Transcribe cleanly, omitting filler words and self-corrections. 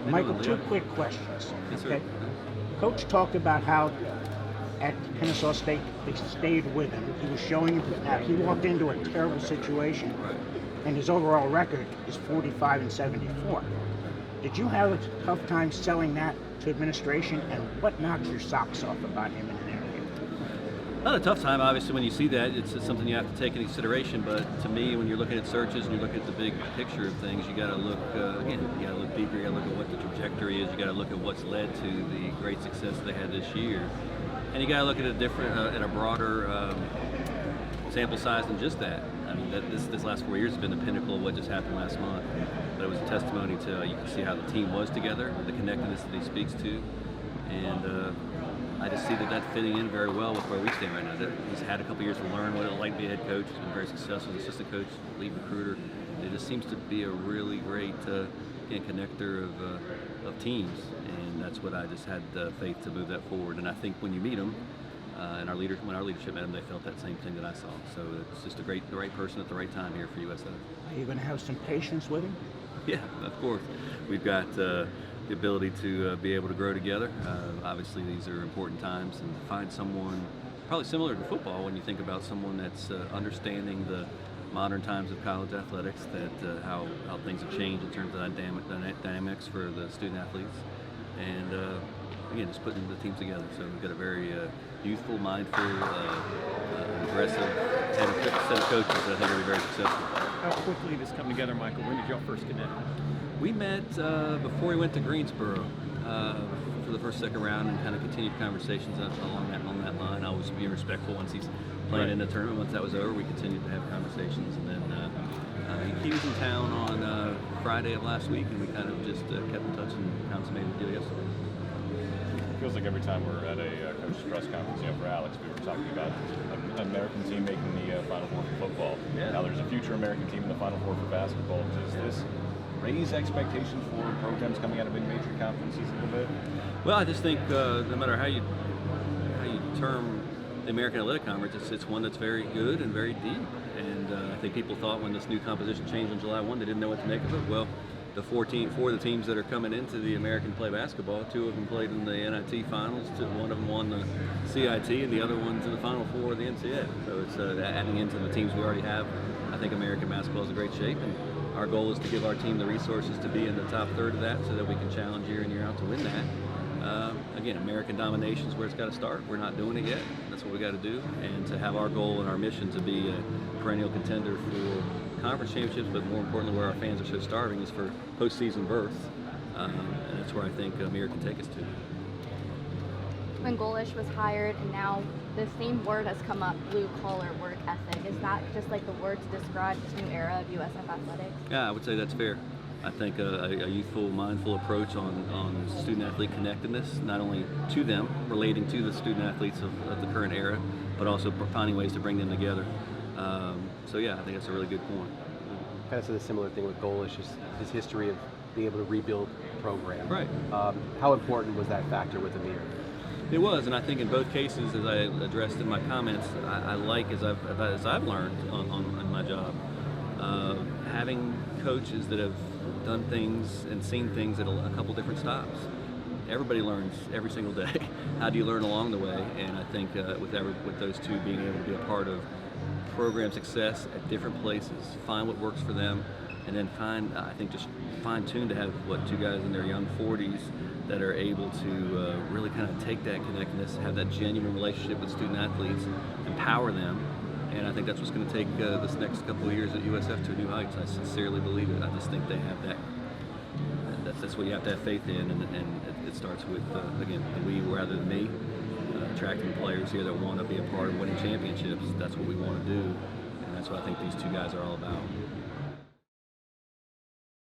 Michael, two quick questions. Yes, sir. Okay. Coach talked about how at Kennesaw State they stayed with him. He was showing that he walked into a terrible situation, Right. and his overall record is 45-74. Did you have a tough time selling that to administration, and what knocked your socks off about him in an interview? Not a tough time, obviously, when you see that. It's something you have to take into consideration. But to me, when you're looking at searches and you look at the big picture of things, you got to look, again, you got to look deeper. You got to look at what the trajectory is. You got to look at what's led to the great success they had this year. And you got to look at a different, at a broader sample size than just that. I mean, this last 4 years has been the pinnacle of what just happened last month. But it was a testimony to, you can see how the team was together, the connectedness that he speaks to. And I just see that fitting in very well with where we stand right now. That he's had a couple years to learn what it's like to be a head coach. He's been very successful as assistant coach, lead recruiter. It just seems to be a really great connector of teams, and that's what I just had faith to move that forward. And I think when you meet him, and when our leadership met him, they felt that same thing that I saw. So it's just the right person at the right time here for USF. Are you going to have some patience with him? Yeah, of course. We've got the ability to be able to grow together. Obviously, these are important times, and to find someone probably similar to football when you think about someone that's understanding the modern times of college athletics, that how things have changed in terms of dynamics for the student athletes, and again, just putting the teams together. So we've got a very youthful, mindful, aggressive set of coaches that I think will be very successful. How quickly this come together, Michael? When did y'all first connect? We met before we went to Greensboro for the second round, and kind of continued conversations along that line. I was being respectful once he's playing in the tournament. Once that was over, we continued to have conversations, and then he was in town on Friday of last week, and we kind of just kept in touch and consummated the deal yesterday. It feels like every time we're at a coach's press conference, for Alex, we were talking about an American team making the Final Four for football. Yeah. Now there's a future American team in the Final Four for basketball. Does this raise expectations for programs coming out of mid-major conferences a little bit? Well, I just think no matter how you term the American Athletic Conference, it's one that's very good and very deep. And I think people thought when this new composition changed on July 1, they didn't know what to make of it. Well, four of the teams that are coming into the American play basketball, two of them played in the NIT finals, one of them won the CIT, and the other one's in the Final Four of the NCAA. So it's adding into the teams we already have. I think American basketball is in great shape, and our goal is to give our team the resources to be in the top third of that, so that we can challenge year in, year out to win that. Again, American domination is where it's got to start. We're not doing it yet. That's what we got to do, and to have our goal and our mission to be a perennial contender for conference championships, but more importantly, where our fans are so starving, is for postseason berth, and that's where I think Amir can take us to. When Golish was hired, and now the same word has come up, blue collar work ethic. Is that just like the word to describe this new era of USF athletics? Yeah, I would say that's fair. I think a youthful, mindful approach on student-athlete connectedness, not only to them, relating to the student-athletes of the current era, but also finding ways to bring them together. So yeah, I think that's a really good point. Kind of said a similar thing with Golish, his history of being able to rebuild the program. Right. How important was that factor with Amir? It was, and I think in both cases, as I addressed in my comments, I like, as I've learned on my job, having coaches that have done things and seen things at a couple different stops. Everybody learns every single day. How do you learn along the way? And I think with those two being able to be a part of program success at different places, find what works for them, and then just fine-tune to have two guys in their young 40s that are able to really kind of take that connectedness, have that genuine relationship with student athletes, empower them. And I think that's what's going to take this next couple of years at USF to new heights. I sincerely believe it. I just think they have that. That's what you have to have faith in, and it starts with, again, the we rather than me, attracting players here that want to be a part of winning championships. That's what we want to do, and that's what I think these two guys are all about.